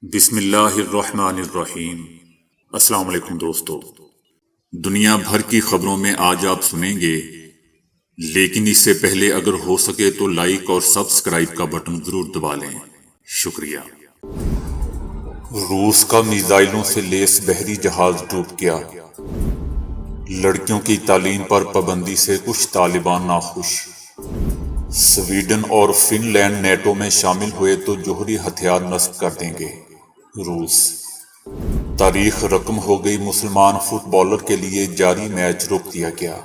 بسم اللہ الرحمن الرحیم۔ السلام علیکم دوستو، دنیا بھر کی خبروں میں آج آپ سنیں گے، لیکن اس سے پہلے اگر ہو سکے تو لائک اور سبسکرائب کا بٹن ضرور دبا لیں، شکریہ۔ روس کا میزائلوں سے لیس بحری جہاز ڈوب گیا۔ لڑکیوں کی تعلیم پر پابندی سے کچھ طالبان ناخوش۔ سویڈن اور فن لینڈ نیٹو میں شامل ہوئے تو جوہری ہتھیار نصب کر دیں گے۔ روس۔ تاریخ رقم ہو گئی، مسلمان فٹ بالر کے لیے جاری میچ روک دیا گیا۔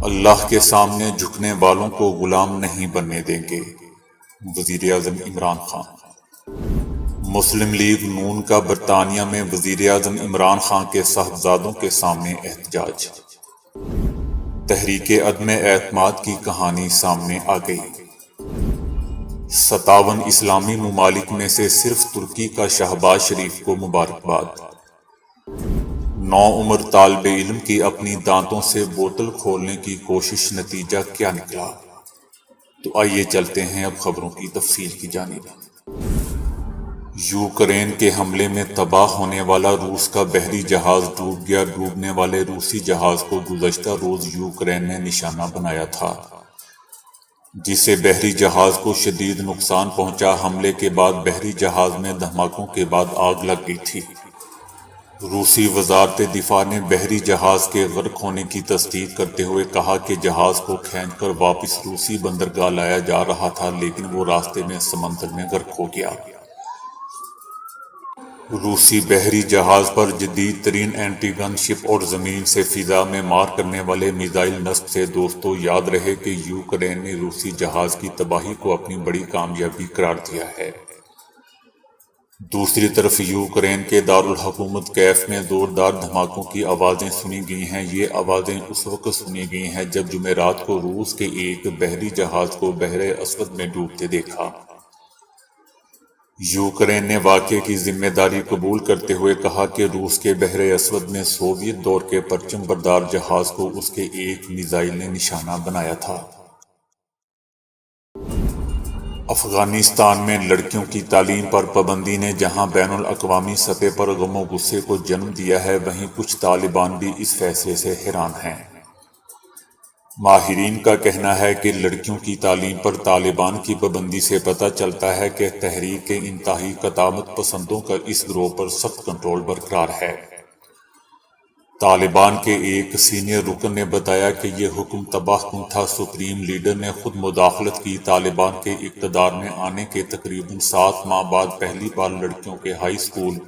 اللہ کے سامنے جھکنے والوں کو غلام نہیں بننے دیں گے، وزیر اعظم عمران خان۔ مسلم لیگ نون کا برطانیہ میں وزیر اعظم عمران خان کے صاحبزادوں کے سامنے احتجاج۔ تحریک عدم اعتماد کی کہانی سامنے آ گئی۔ 57 اسلامی ممالک میں سے صرف ترکی کا شہباز شریف کو مبارکباد۔ 9 عمر طالب علم کی اپنی دانتوں سے بوتل کھولنے کی کوشش، نتیجہ کیا نکلا؟ تو آئیے چلتے ہیں اب خبروں کی تفصیل کی جانب۔ یوکرین کے حملے میں تباہ ہونے والا روس کا بحری جہاز ڈوب گیا۔ ڈوبنے والے روسی جہاز کو گزشتہ روز یوکرین نے نشانہ بنایا تھا، جس سے بحری جہاز کو شدید نقصان پہنچا۔ حملے کے بعد بحری جہاز میں دھماکوں کے بعد آگ لگ گئی تھی۔ روسی وزارت دفاع نے بحری جہاز کے غرق ہونے کی تصدیق کرتے ہوئے کہا کہ جہاز کو کھینچ کر واپس روسی بندرگاہ لایا جا رہا تھا، لیکن وہ راستے میں سمندر میں غرق ہو گیا۔ روسی بحری جہاز پر جدید ترین اینٹی گن شپ اور زمین سے فضا میں مار کرنے والے میزائل نصب سے دوستو یاد رہے کہ یوکرین نے روسی جہاز کی تباہی کو اپنی بڑی کامیابی قرار دیا ہے۔ دوسری طرف یوکرین کے دارالحکومت کیف میں زوردار دھماکوں کی آوازیں سنی گئی ہیں۔ یہ آوازیں اس وقت سنی گئی ہیں جب جمعرات کو روس کے ایک بحری جہاز کو بحر اسود میں ڈوبتے دیکھا۔ یوکرین نے واقعے کی ذمہ داری قبول کرتے ہوئے کہا کہ روس کے بحر اسود میں سوویت دور کے پرچم بردار جہاز کو اس کے ایک میزائل نے نشانہ بنایا تھا۔ افغانستان میں لڑکیوں کی تعلیم پر پابندی نے جہاں بین الاقوامی سطح پر غم و غصے کو جنم دیا ہے، وہیں کچھ طالبان بھی اس فیصلے سے حیران ہیں۔ ماہرین کا کہنا ہے کہ لڑکیوں کی تعلیم پر طالبان کی پابندی سے پتہ چلتا ہے کہ تحریک انتہائی قدامت پسندوں کا اس گروہ پر سخت کنٹرول برقرار ہے۔ طالبان کے ایک سینئر رکن نے بتایا کہ یہ حکم تباہ کن تھا۔ سپریم لیڈر نے خود مداخلت کی۔ طالبان کے اقتدار میں آنے کے تقریباً 7 ماہ بعد پہلی بار لڑکیوں کے ہائی سکول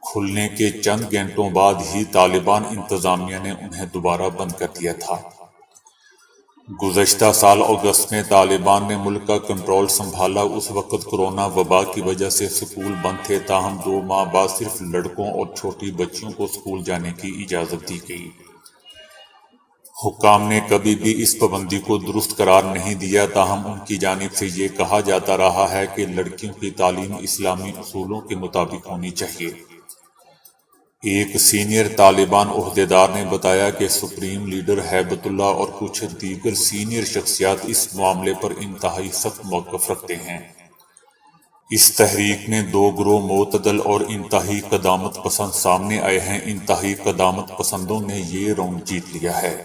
کھلنے کے چند گھنٹوں بعد ہی طالبان انتظامیہ نے انہیں دوبارہ بند کر دیا تھا۔ گزشتہ سال اگست میں طالبان نے ملک کا کنٹرول سنبھالا۔ اس وقت کورونا وبا کی وجہ سے سکول بند تھے، تاہم 2 ماہ بعد صرف لڑکوں اور چھوٹی بچیوں کو سکول جانے کی اجازت دی گئی۔ حکام نے کبھی بھی اس پابندی کو درست قرار نہیں دیا، تاہم ان کی جانب سے یہ کہا جاتا رہا ہے کہ لڑکیوں کی تعلیم اسلامی اصولوں کے مطابق ہونی چاہیے۔ ایک سینئر طالبان عہدیدار نے بتایا کہ سپریم لیڈر ہیبت اللہ اور کچھ دیگر سینئر شخصیات اس معاملے پر انتہائی سخت موقف رکھتے ہیں۔ اس تحریک میں 2 گروہ معتدل اور انتہائی قدامت پسند سامنے آئے ہیں۔ انتہائی قدامت پسندوں نے یہ راؤنڈ جیت لیا ہے۔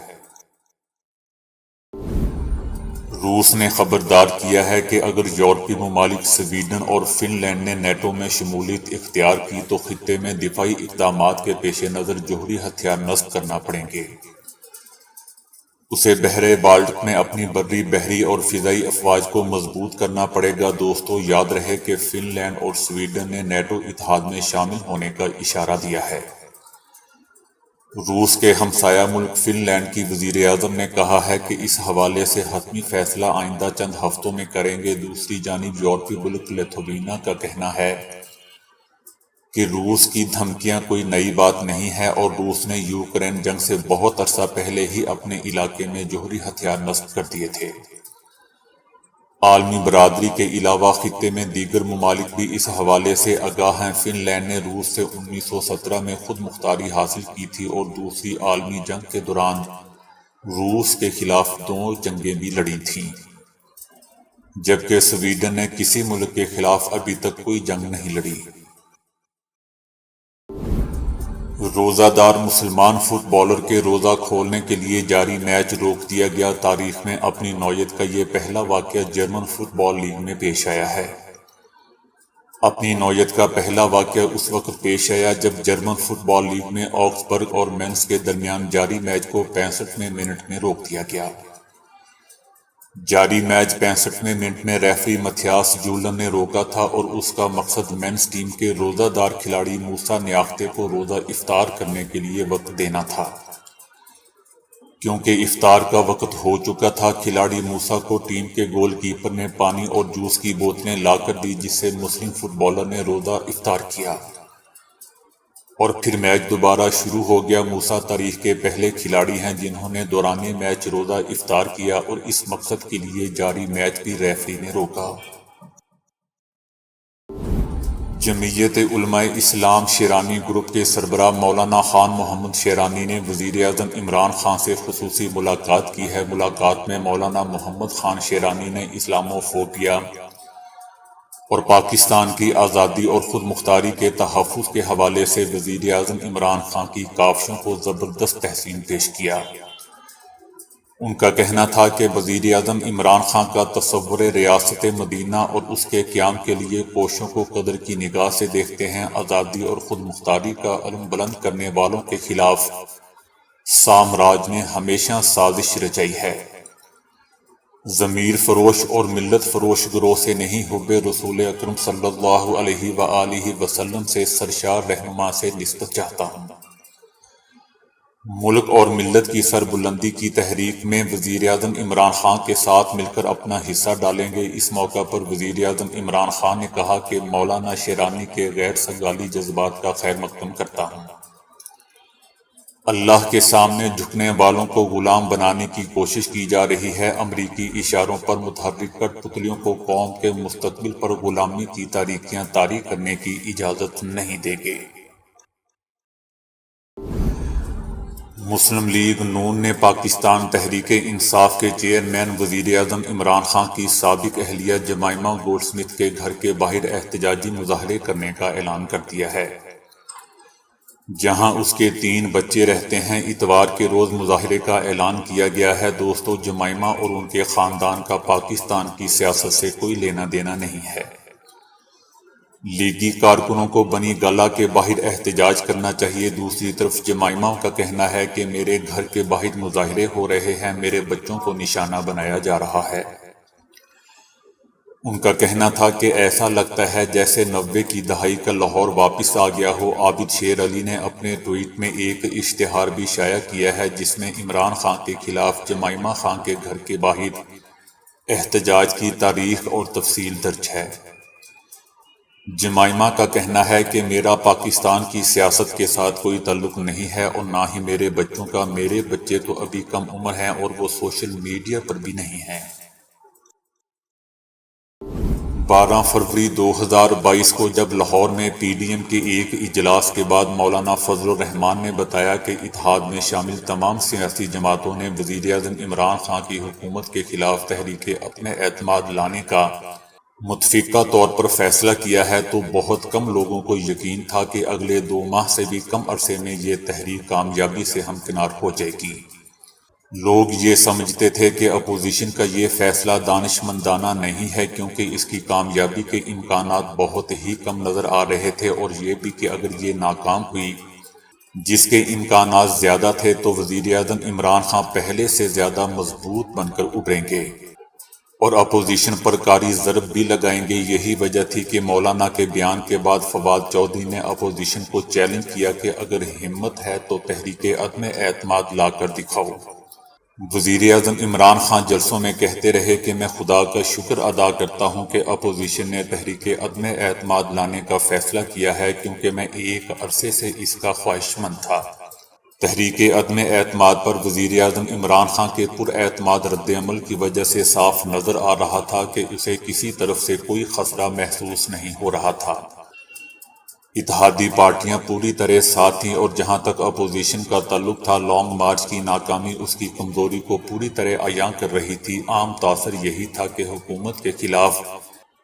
روس نے خبردار کیا ہے کہ اگر یورپی ممالک سویڈن اور فن لینڈ نے نیٹو میں شمولیت اختیار کی تو خطے میں دفاعی اقدامات کے پیش نظر جوہری ہتھیار نصب کرنا پڑیں گے۔ اسے بحر بالٹک میں اپنی بری، بحری اور فضائی افواج کو مضبوط کرنا پڑے گا۔ دوستو یاد رہے کہ فن لینڈ اور سویڈن نے نیٹو اتحاد میں شامل ہونے کا اشارہ دیا ہے۔ روس کے ہمسایہ ملک فن لینڈ کی وزیر اعظم نے کہا ہے کہ اس حوالے سے حتمی فیصلہ آئندہ چند ہفتوں میں کریں گے۔ دوسری جانب یورپی ملک لیتھوینیا کا کہنا ہے کہ روس کی دھمکیاں کوئی نئی بات نہیں ہے اور روس نے یوکرین جنگ سے بہت عرصہ پہلے ہی اپنے علاقے میں جوہری ہتھیار نصب کر دیے تھے۔ عالمی برادری کے علاوہ خطے میں دیگر ممالک بھی اس حوالے سے آگاہ ہیں۔ فن لینڈ نے روس سے 1917 میں خود مختاری حاصل کی تھی اور دوسری عالمی جنگ کے دوران روس کے خلاف 2 جنگیں بھی لڑی تھیں۔ جبکہ سویڈن نے کسی ملک کے خلاف ابھی تک کوئی جنگ نہیں لڑی۔ روزہ دار مسلمان فٹ بالر کے روزہ کھولنے کے لیے جاری میچ روک دیا گیا۔ تاریخ میں اپنی نوعیت کا یہ پہلا واقعہ جرمن فٹ بال لیگ میں پیش آیا ہے۔ اپنی نوعیت کا پہلا واقعہ اس وقت پیش آیا جب جرمن فٹ بال لیگ میں آکسبرگ اور مینس کے درمیان جاری میچ کو 65ویں منٹ میں روک دیا گیا۔ جاری میچ 65ویں منٹ میں ریفری متھیاس جولن نے روکا تھا اور اس کا مقصد مینس ٹیم کے روزہ دار کھلاڑی موسیٰ نیاختے کو روزہ افطار کرنے کے لیے وقت دینا تھا۔ کیونکہ افطار کا وقت ہو چکا تھا، کھلاڑی موسیٰ کو ٹیم کے گول کیپر نے پانی اور جوس کی بوتلیں لا کر دی، جس سے مسلم فٹ بالر نے روزہ افطار کیا اور پھر میچ دوبارہ شروع ہو گیا۔ موسیٰ تاریخ کے پہلے کھلاڑی ہیں جنہوں نے دوران میچ روزہ افطار کیا اور اس مقصد کے لیے جاری میچ بھی ریفری نے روکا۔ جمعیت علماء اسلام شیرانی گروپ کے سربراہ مولانا خان محمد شیرانی نے وزیر اعظم عمران خان سے خصوصی ملاقات کی ہے۔ ملاقات میں مولانا محمد خان شیرانی نے اسلامو فوبیا اور پاکستان کی آزادی اور خود مختاری کے تحفظ کے حوالے سے وزیر اعظم عمران خان کی کاوشوں کو زبردست تحسین پیش کیا۔ ان کا کہنا تھا کہ وزیر اعظم عمران خان کا تصور ریاست مدینہ اور اس کے قیام کے لیے کوششوں کو قدر کی نگاہ سے دیکھتے ہیں۔ آزادی اور خود مختاری کا علم بلند کرنے والوں کے خلاف سامراج نے ہمیشہ سازش رچائی ہے۔ ضمیر فروش اور ملت فروش گروہ سے نہیں، حب رسول اکرم صلی اللہ علیہ وآلہ وسلم سے سرشار رہنما سے نسبت چاہتا ہوں۔ ملک اور ملت کی سربلندی کی تحریک میں وزیر اعظم عمران خان کے ساتھ مل کر اپنا حصہ ڈالیں گے۔ اس موقع پر وزیر اعظم عمران خان نے کہا کہ مولانا شیرانی کے غیر سگالی جذبات کا خیر مقدم کرتا ہوں۔ اللہ کے سامنے جھکنے والوں کو غلام بنانے کی کوشش کی جا رہی ہے۔ امریکی اشاروں پر متحرک کٹھ پتلیوں کو قوم کے مستقبل پر غلامی کی تاریکیاں طاری کرنے کی اجازت نہیں دیں گے۔ مسلم لیگ نون نے پاکستان تحریک انصاف کے چیئرمین وزیر اعظم عمران خان کی سابق اہلیہ جمائمہ گولڈ سمتھ کے گھر کے باہر احتجاجی مظاہرے کرنے کا اعلان کر دیا ہے، جہاں اس کے 3 بچے رہتے ہیں۔ اتوار کے روز مظاہرے کا اعلان کیا گیا ہے۔ دوستو، جمائمہ اور ان کے خاندان کا پاکستان کی سیاست سے کوئی لینا دینا نہیں ہے۔ لیگی کارکنوں کو بنی گالہ کے باہر احتجاج کرنا چاہیے۔ دوسری طرف جمائمہ کا کہنا ہے کہ میرے گھر کے باہر مظاہرے ہو رہے ہیں، میرے بچوں کو نشانہ بنایا جا رہا ہے۔ ان کا کہنا تھا کہ ایسا لگتا ہے جیسے 90 کی دہائی کا لاہور واپس آ گیا ہو۔ عابد شیر علی نے اپنے ٹویٹ میں ایک اشتہار بھی شائع کیا ہے جس میں عمران خان کے خلاف جمائمہ خان کے گھر کے باہر احتجاج کی تاریخ اور تفصیل درج ہے۔ جمائمہ کا کہنا ہے کہ میرا پاکستان کی سیاست کے ساتھ کوئی تعلق نہیں ہے اور نہ ہی میرے بچوں کا۔ میرے بچے تو ابھی کم عمر ہیں اور وہ سوشل میڈیا پر بھی نہیں ہیں۔ 12 فروری 2022 کو جب لاہور میں پی ڈی ایم کے ایک اجلاس کے بعد مولانا فضل الرحمان نے بتایا کہ اتحاد میں شامل تمام سیاسی جماعتوں نے وزیر اعظم عمران خان کی حکومت کے خلاف تحریک اپنے اعتماد لانے کا متفقہ طور پر فیصلہ کیا ہے، تو بہت کم لوگوں کو یقین تھا کہ اگلے 2 ماہ سے بھی کم عرصے میں یہ تحریک کامیابی سے ہمکنار ہو جائے گی۔ لوگ یہ سمجھتے تھے کہ اپوزیشن کا یہ فیصلہ دانش مندانہ نہیں ہے کیونکہ اس کی کامیابی کے امکانات بہت ہی کم نظر آ رہے تھے، اور یہ بھی کہ اگر یہ ناکام ہوئی، جس کے امکانات زیادہ تھے، تو وزیر اعظم عمران خان پہلے سے زیادہ مضبوط بن کر ابھریں گے اور اپوزیشن پر کاری ضرب بھی لگائیں گے۔ یہی وجہ تھی کہ مولانا کے بیان کے بعد فواد چودھری نے اپوزیشن کو چیلنج کیا کہ اگر ہمت ہے تو تحریک عدم اعتماد لا کر دکھاؤ۔ وزیر اعظم عمران خان جلسوں میں کہتے رہے کہ میں خدا کا شکر ادا کرتا ہوں کہ اپوزیشن نے تحریک عدم اعتماد لانے کا فیصلہ کیا ہے، کیونکہ میں ایک عرصے سے اس کا خواہش مند تھا۔ تحریک عدم اعتماد پر وزیر اعظم عمران خان کے پر اعتماد رد عمل کی وجہ سے صاف نظر آ رہا تھا کہ اسے کسی طرف سے کوئی خسارہ محسوس نہیں ہو رہا تھا۔ اتحادی پارٹیاں پوری طرح ساتھ تھیں، اور جہاں تک اپوزیشن کا تعلق تھا، لانگ مارچ کی ناکامی اس کی کمزوری کو پوری طرح عیاں کر رہی تھی۔ عام تاثر یہی تھا کہ حکومت کے خلاف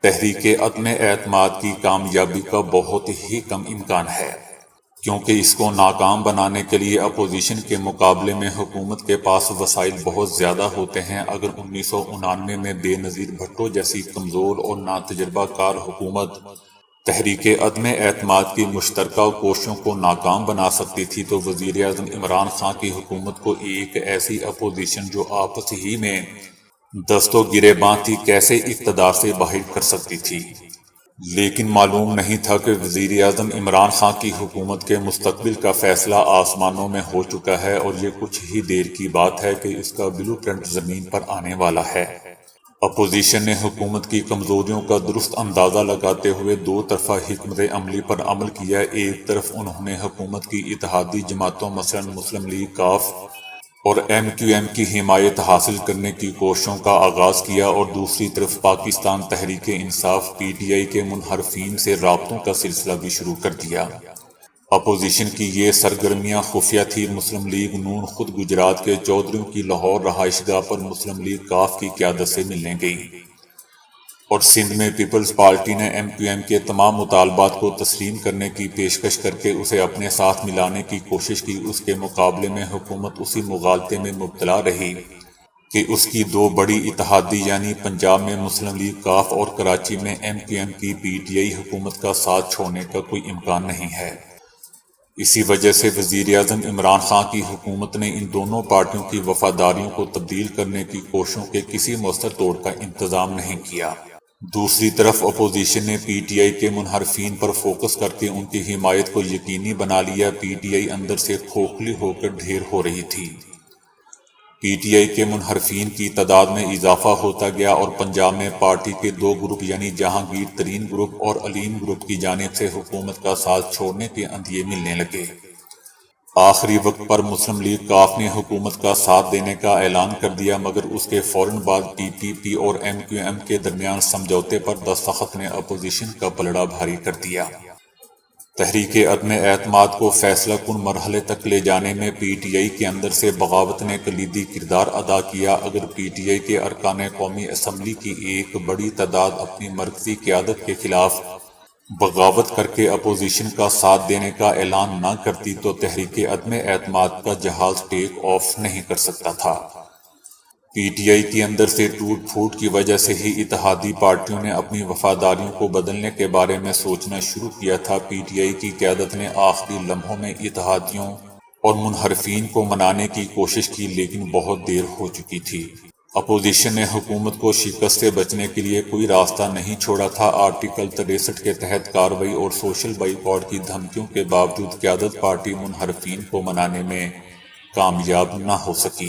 تحریک عدم اعتماد کی کامیابی کا بہت ہی کم امکان ہے، کیونکہ اس کو ناکام بنانے کے لیے اپوزیشن کے مقابلے میں حکومت کے پاس وسائل بہت زیادہ ہوتے ہیں۔ اگر 1999 میں بے نظیر بھٹو جیسی کمزور اور ناتجربہ کار حکومت تحریک عدم اعتماد کی مشترکہ کوششوں کو ناکام بنا سکتی تھی، تو وزیر اعظم عمران خان کی حکومت کو ایک ایسی اپوزیشن جو آپس ہی میں دست و گریباں تھی کیسے اقتدار سے باہر کر سکتی تھی؟ لیکن معلوم نہیں تھا کہ وزیر اعظم عمران خان کی حکومت کے مستقبل کا فیصلہ آسمانوں میں ہو چکا ہے، اور یہ کچھ ہی دیر کی بات ہے کہ اس کا بلو پرنٹ زمین پر آنے والا ہے۔ اپوزیشن نے حکومت کی کمزوریوں کا درست اندازہ لگاتے ہوئے دو طرفہ حکمت عملی پر عمل کیا۔ ایک طرف انہوں نے حکومت کی اتحادی جماعتوں مثلا مسلم لیگ کاف اور MQM کی حمایت حاصل کرنے کی کوششوں کا آغاز کیا، اور دوسری طرف پاکستان تحریک انصاف PTI کے منحرفین سے رابطوں کا سلسلہ بھی شروع کر دیا۔ اپوزیشن کی یہ سرگرمیاں خفیہ تھی۔ مسلم لیگ نون خود گجرات کے چودھریوں کی لاہور رہائش گاہ پر مسلم لیگ کاف کی قیادت سے ملنے گئی، اور سندھ میں پیپلز پارٹی نے MQM کے تمام مطالبات کو تسلیم کرنے کی پیشکش کر کے اسے اپنے ساتھ ملانے کی کوشش کی۔ اس کے مقابلے میں حکومت اسی مغالطے میں مبتلا رہی کہ اس کی دو بڑی اتحادی یعنی پنجاب میں مسلم لیگ کاف اور کراچی میں MQM کی PTI حکومت کا ساتھ چھوڑنے کا کوئی امکان نہیں ہے۔ اسی وجہ سے وزیر اعظم عمران خان کی حکومت نے ان دونوں پارٹیوں کی وفاداریوں کو تبدیل کرنے کی کوششوں کے کسی مؤثر توڑ کا انتظام نہیں کیا۔ دوسری طرف اپوزیشن نے PTI کے منحرفین پر فوکس کر کے ان کی حمایت کو یقینی بنا لیا۔ PTI اندر سے کھوکھلی ہو کر ڈھیر ہو رہی تھی۔ PTI کے منحرفین کی تعداد میں اضافہ ہوتا گیا، اور پنجاب میں پارٹی کے دو گروپ یعنی جہانگیر ترین گروپ اور علیم گروپ کی جانب سے حکومت کا ساتھ چھوڑنے کے اندیے ملنے لگے۔ آخری وقت پر مسلم لیگ کاف نے حکومت کا ساتھ دینے کا اعلان کر دیا، مگر اس کے فوراً بعد TPP اور MQM کے درمیان سمجھوتے پر دستخط نے اپوزیشن کا پلڑا بھاری کر دیا۔ تحریک عدم اعتماد کو فیصلہ کن مرحلے تک لے جانے میں PTI کے اندر سے بغاوت نے کلیدی کردار ادا کیا۔ اگر PTI کے ارکان قومی اسمبلی کی ایک بڑی تعداد اپنی مرکزی قیادت کے خلاف بغاوت کر کے اپوزیشن کا ساتھ دینے کا اعلان نہ کرتی، تو تحریک عدم اعتماد کا جہاز ٹیک آف نہیں کر سکتا تھا۔ PTI کے اندر سے ٹوٹ پھوٹ کی وجہ سے ہی اتحادی پارٹیوں نے اپنی وفاداریوں کو بدلنے کے بارے میں سوچنا شروع کیا تھا۔ PTI کی قیادت نے آخری لمحوں میں اتحادیوں اور منحرفین کو منانے کی کوشش کی، لیکن بہت دیر ہو چکی تھی۔ اپوزیشن نے حکومت کو شکست سے بچنے کے لیے کوئی راستہ نہیں چھوڑا تھا۔ آرٹیکل 63 کے تحت کارروائی اور سوشل بائیکاٹ کی دھمکیوں کے باوجود قیادت پارٹی منحرفین کو منانے میں کامیاب نہ ہو سکی۔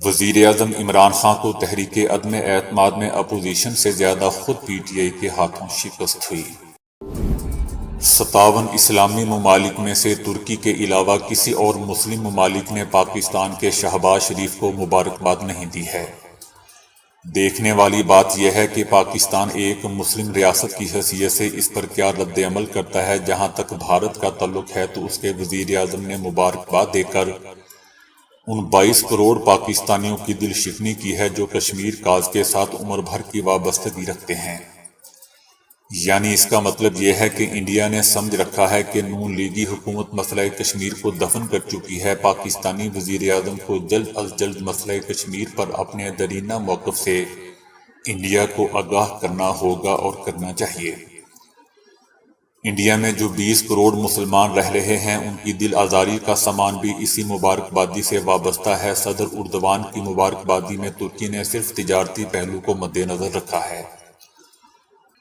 وزیر اعظم عمران خان کو تحریک عدم اعتماد میں اپوزیشن سے زیادہ خود PTI کے ہاتھوں شکست ہوئی۔ 57 اسلامی ممالک میں سے ترکی کے علاوہ کسی اور مسلم ممالک نے پاکستان کے شہباز شریف کو مبارکباد نہیں دی ہے۔ دیکھنے والی بات یہ ہے کہ پاکستان ایک مسلم ریاست کی حیثیت سے اس پر کیا رد عمل کرتا ہے۔ جہاں تک بھارت کا تعلق ہے تو اس کے وزیر اعظم نے مبارکباد دے کر ان 22 کروڑ پاکستانیوں کی دل شکنی کی ہے جو کشمیر کاز کے ساتھ عمر بھر کی وابستگی رکھتے ہیں۔ یعنی اس کا مطلب یہ ہے کہ انڈیا نے سمجھ رکھا ہے کہ نون لیگی حکومت مسئلہ کشمیر کو دفن کر چکی ہے۔ پاکستانی وزیر اعظم کو جلد از جلد مسئلہ کشمیر پر اپنے درینہ موقف سے انڈیا کو آگاہ کرنا ہوگا اور کرنا چاہیے۔ انڈیا میں جو 20 کروڑ مسلمان رہ رہے ہیں، ان کی دل آزاری کا سامان بھی اسی مبارکبادی سے وابستہ ہے۔ صدر اردوان کی مبارکبادی میں ترکی نے صرف تجارتی پہلو کو مد نظر رکھا ہے۔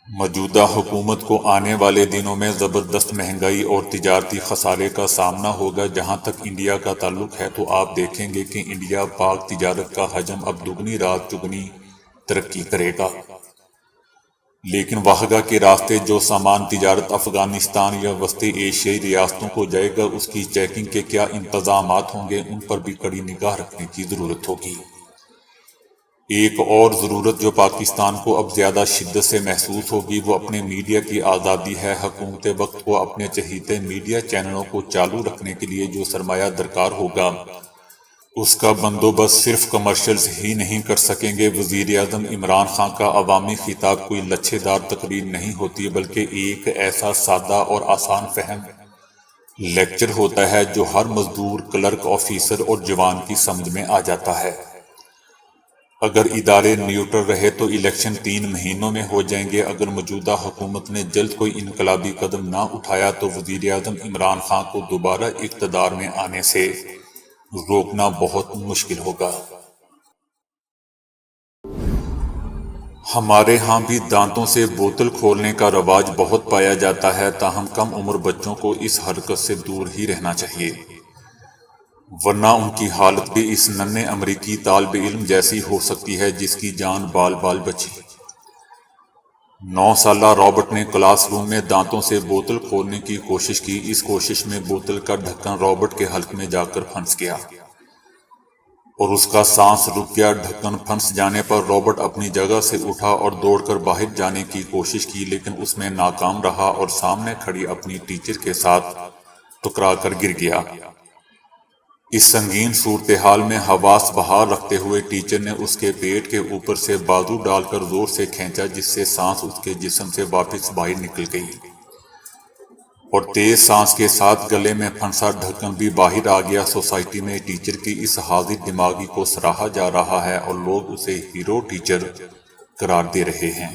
موجودہ حکومت کو آنے والے دنوں میں زبردست مہنگائی اور تجارتی خسارے کا سامنا ہوگا۔ جہاں تک انڈیا کا تعلق ہے تو آپ دیکھیں گے کہ انڈیا پاک تجارت کا حجم اب دگنی رات چگنی ترقی کرے گا، لیکن واہگہ کے راستے جو سامان تجارت افغانستان یا وسطی ایشیائی ریاستوں کو جائے گا، اس کی چیکنگ کے کیا انتظامات ہوں گے، ان پر بھی کڑی نگاہ رکھنے کی ضرورت ہوگی۔ ایک اور ضرورت جو پاکستان کو اب زیادہ شدت سے محسوس ہوگی وہ اپنے میڈیا کی آزادی ہے۔ حکومت وقت کو اپنے چہیتے میڈیا چینلوں کو چالو رکھنے کے لیے جو سرمایہ درکار ہوگا اس کا بندوبست صرف کمرشلز ہی نہیں کر سکیں گے۔ وزیر اعظم عمران خان کا عوامی خطاب کوئی لچھے دار تقریر نہیں ہوتی بلکہ ایک ایسا سادہ اور آسان فہم لیکچر ہوتا ہے جو ہر مزدور، کلرک، آفیسر اور جوان کی سمجھ میں آ جاتا ہے۔ اگر ادارے نیوٹرل رہے تو الیکشن 3 مہینوں میں ہو جائیں گے۔ اگر موجودہ حکومت نے جلد کوئی انقلابی قدم نہ اٹھایا تو وزیر اعظم عمران خان کو دوبارہ اقتدار میں آنے سے روکنا بہت مشکل ہوگا۔ ہمارے ہاں بھی دانتوں سے بوتل کھولنے کا رواج بہت پایا جاتا ہے، تاہم کم عمر بچوں کو اس حرکت سے دور ہی رہنا چاہیے، ورنہ ان کی حالت بھی اس ننھے امریکی طالب علم جیسی ہو سکتی ہے جس کی جان بال بال بچی۔ 9 سالہ رابرٹ نے کلاس روم میں دانتوں سے بوتل کھولنے کی کوشش کی۔ اس کوشش میں بوتل کا ڈھکن رابرٹ کے حلق میں جا کر پھنس گیا اور اس کا سانس رک گیا۔ ڈھکن پھنس جانے پر رابرٹ اپنی جگہ سے اٹھا اور دوڑ کر باہر جانے کی کوشش کی لیکن اس میں ناکام رہا اور سامنے کھڑی اپنی ٹیچر کے ساتھ ٹکرا کر گر گیا۔ اس سنگین صورتحال میں حواس بحال رکھتے ہوئے ٹیچر نے اس کے پیٹ کے اوپر سے بازو ڈال کر زور سے کھینچا جس سے سانس اس کے جسم سے واپس باہر نکل گئی اور تیز سانس کے ساتھ گلے میں پھنسا ڈھکن بھی باہر آ گیا۔ سوسائٹی میں ٹیچر کی اس حاضر دماغی کو سراہا جا رہا ہے اور لوگ اسے ہیرو ٹیچر قرار دے رہے ہیں۔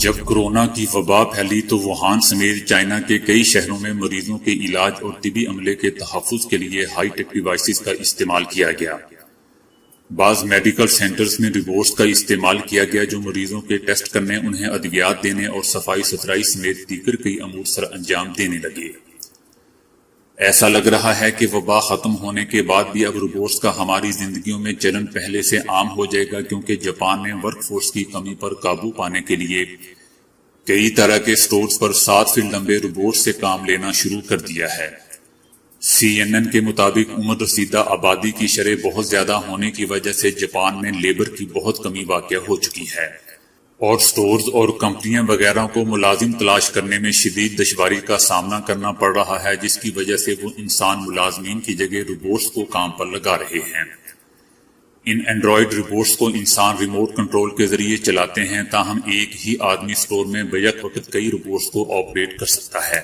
جب کورونا کی وبا پھیلی تو ووہان سمیت چائنا کے کئی شہروں میں مریضوں کے علاج اور طبی عملے کے تحفظ کے لیے ہائی ٹیک ڈیوائسز کا استعمال کیا گیا۔ بعض میڈیکل سینٹرز میں روبوٹس کا استعمال کیا گیا جو مریضوں کے ٹیسٹ کرنے، انہیں ادویات دینے اور صفائی ستھرائی سمیت دیگر کئی امور سر انجام دینے لگے۔ ایسا لگ رہا ہے کہ وبا ختم ہونے کے بعد بھی اب روبوٹس کا ہماری زندگیوں میں چلن پہلے سے عام ہو جائے گا، کیونکہ جاپان نے ورک فورس کی کمی پر قابو پانے کے لیے کئی طرح کے سٹورز پر 7 فٹ لمبے روبوٹس سے کام لینا شروع کر دیا ہے۔ CNN کے مطابق عمر رسیدہ آبادی کی شرح بہت زیادہ ہونے کی وجہ سے جاپان میں لیبر کی بہت کمی واقع ہو چکی ہے اور سٹورز اور کمپنیاں وغیرہ کو ملازم تلاش کرنے میں شدید دشواری کا سامنا کرنا پڑ رہا ہے، جس کی وجہ سے وہ انسان ملازمین کی جگہ روبوٹس کو کام پر لگا رہے ہیں۔ ان اینڈرائڈ روبوٹس کو انسان ریموٹ کنٹرول کے ذریعے چلاتے ہیں، تاہم ایک ہی آدمی سٹور میں بیک وقت کئی روبوٹس کو آپریٹ کر سکتا ہے۔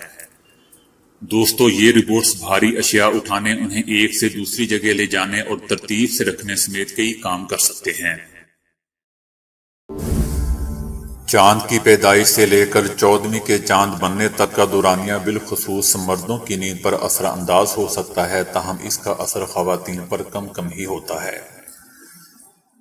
دوستو، یہ روبوٹس بھاری اشیاء اٹھانے، انہیں ایک سے دوسری جگہ لے جانے اور ترتیب سے رکھنے سمیت کئی کام کر سکتے ہیں۔ چاند کی پیدائش سے لے کر 14ویں کے چاند بننے تک کا دورانیہ بالخصوص مردوں کی نیند پر اثر انداز ہو سکتا ہے، تاہم اس کا اثر خواتین پر کم ہی ہوتا ہے۔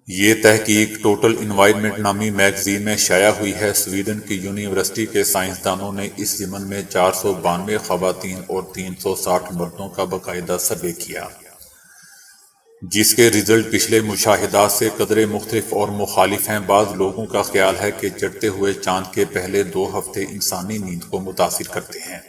یہ تحقیق ٹوٹل انوائرمنٹ نامی میگزین میں شائع ہوئی ہے۔ سویڈن کی یونیورسٹی کے سائنسدانوں نے اس ضمن میں 492 خواتین اور 360 مردوں کا باقاعدہ سروے کیا، جس کے رزلٹ پچھلے مشاہدات سے قدرے مختلف اور مخالف ہیں۔ بعض لوگوں کا خیال ہے کہ چڑھتے ہوئے چاند کے پہلے 2 ہفتے انسانی نیند کو متاثر کرتے ہیں۔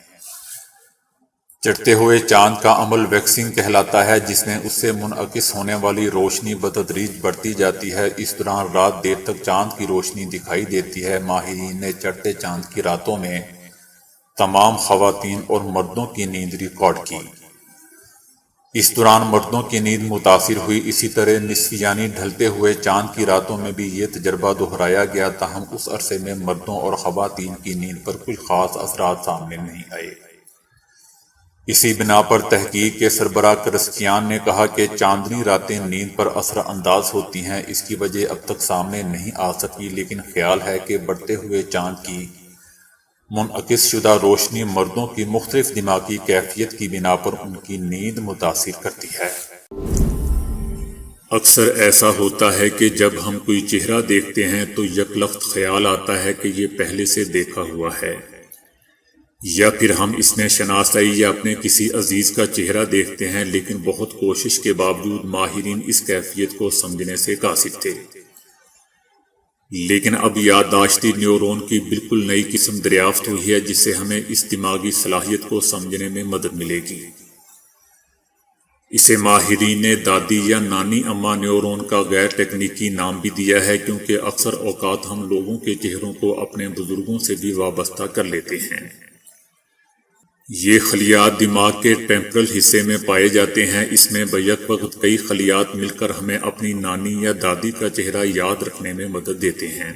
چڑھتے ہوئے چاند کا عمل ویکسنگ کہلاتا ہے، جس میں اس سے منعکس ہونے والی روشنی بتدریج بڑھتی جاتی ہے۔ اس دوران رات دیر تک چاند کی روشنی دکھائی دیتی ہے۔ ماہرین نے چڑھتے چاند کی راتوں میں تمام خواتین اور مردوں کی نیند ریکارڈ کی۔ اس دوران مردوں کی نیند متاثر ہوئی۔ اسی طرح نصف یعنی ڈھلتے ہوئے چاند کی راتوں میں بھی یہ تجربہ دہرایا گیا، تاہم اس عرصے میں مردوں اور خواتین کی نیند پر کوئی خاص اثرات سامنے نہیں آئے۔ اسی بنا پر تحقیق کے سربراہ کرسچیان نے کہا کہ چاندنی راتیں نیند پر اثر انداز ہوتی ہیں۔ اس کی وجہ اب تک سامنے نہیں آ سکی، لیکن خیال ہے کہ بڑھتے ہوئے چاند کی منعکس شدہ روشنی مردوں کی مختلف دماغی کیفیت کی بنا پر ان کی نیند متاثر کرتی ہے۔ اکثر ایسا ہوتا ہے کہ جب ہم کوئی چہرہ دیکھتے ہیں تو یک لخت خیال آتا ہے کہ یہ پہلے سے دیکھا ہوا ہے، یا پھر ہم اس میں شناسائی یا اپنے کسی عزیز کا چہرہ دیکھتے ہیں، لیکن بہت کوشش کے باوجود ماہرین اس کیفیت کو سمجھنے سے قاصر تھے۔ لیکن اب یادداشتی نیورون کی بالکل نئی قسم دریافت ہوئی ہے، جس سے ہمیں اس دماغی صلاحیت کو سمجھنے میں مدد ملے گی۔ اسے ماہرین نے دادی یا نانی اما نیورون کا غیر تکنیکی نام بھی دیا ہے، کیونکہ اکثر اوقات ہم لوگوں کے چہروں کو اپنے بزرگوں سے بھی وابستہ کر لیتے ہیں۔ یہ خلیات دماغ کے ٹیمپرل حصے میں پائے جاتے ہیں۔ اس میں بیک وقت کئی خلیات مل کر ہمیں اپنی نانی یا دادی کا چہرہ یاد رکھنے میں مدد دیتے ہیں۔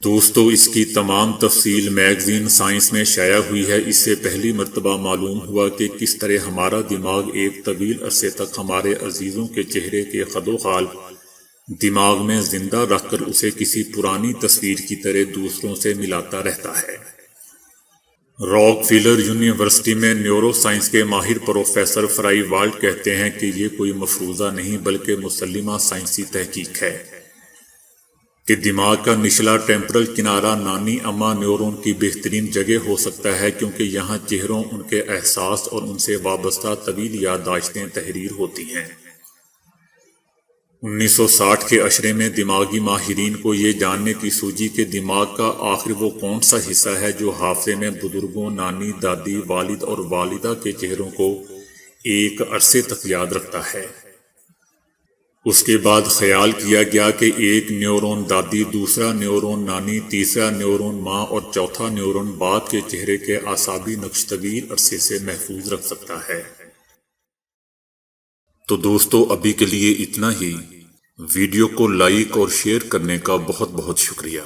دوستو، اس کی تمام تفصیل میگزین سائنس میں شائع ہوئی ہے۔ اس سے پہلی مرتبہ معلوم ہوا کہ کس طرح ہمارا دماغ ایک طویل عرصے تک ہمارے عزیزوں کے چہرے کے خد و خال دماغ میں زندہ رکھ کر اسے کسی پرانی تصویر کی طرح دوسروں سے ملاتا رہتا ہے۔ راک فیلر یونیورسٹی میں نیورو سائنس کے ماہر پروفیسر فرائی والٹ کہتے ہیں کہ یہ کوئی مفروضہ نہیں بلکہ مسلمہ سائنسی تحقیق ہے کہ دماغ کا نچلا ٹیمپرل کنارہ نانی اما نیورون کی بہترین جگہ ہو سکتا ہے، کیونکہ یہاں چہروں، ان کے احساس اور ان سے وابستہ طویل یادداشتیں تحریر ہوتی ہیں۔ 1960 کے عشرے میں دماغی ماہرین کو یہ جاننے کی سوجی کہ دماغ کا آخر وہ کون سا حصہ ہے جو حافظے میں بزرگوں، نانی، دادی، والد اور والدہ کے چہروں کو ایک عرصے تک یاد رکھتا ہے۔ اس کے بعد خیال کیا گیا کہ ایک نیورون دادی، دوسرا نیورون نانی، تیسرا نیورون ماں اور چوتھا نیورون باپ کے چہرے کے اعصابی نقش طویل عرصے سے محفوظ رکھ سکتا ہے۔ تو دوستو، ابھی کے لیے اتنا ہی۔ ویڈیو کو لائک اور شیئر کرنے کا بہت بہت شکریہ۔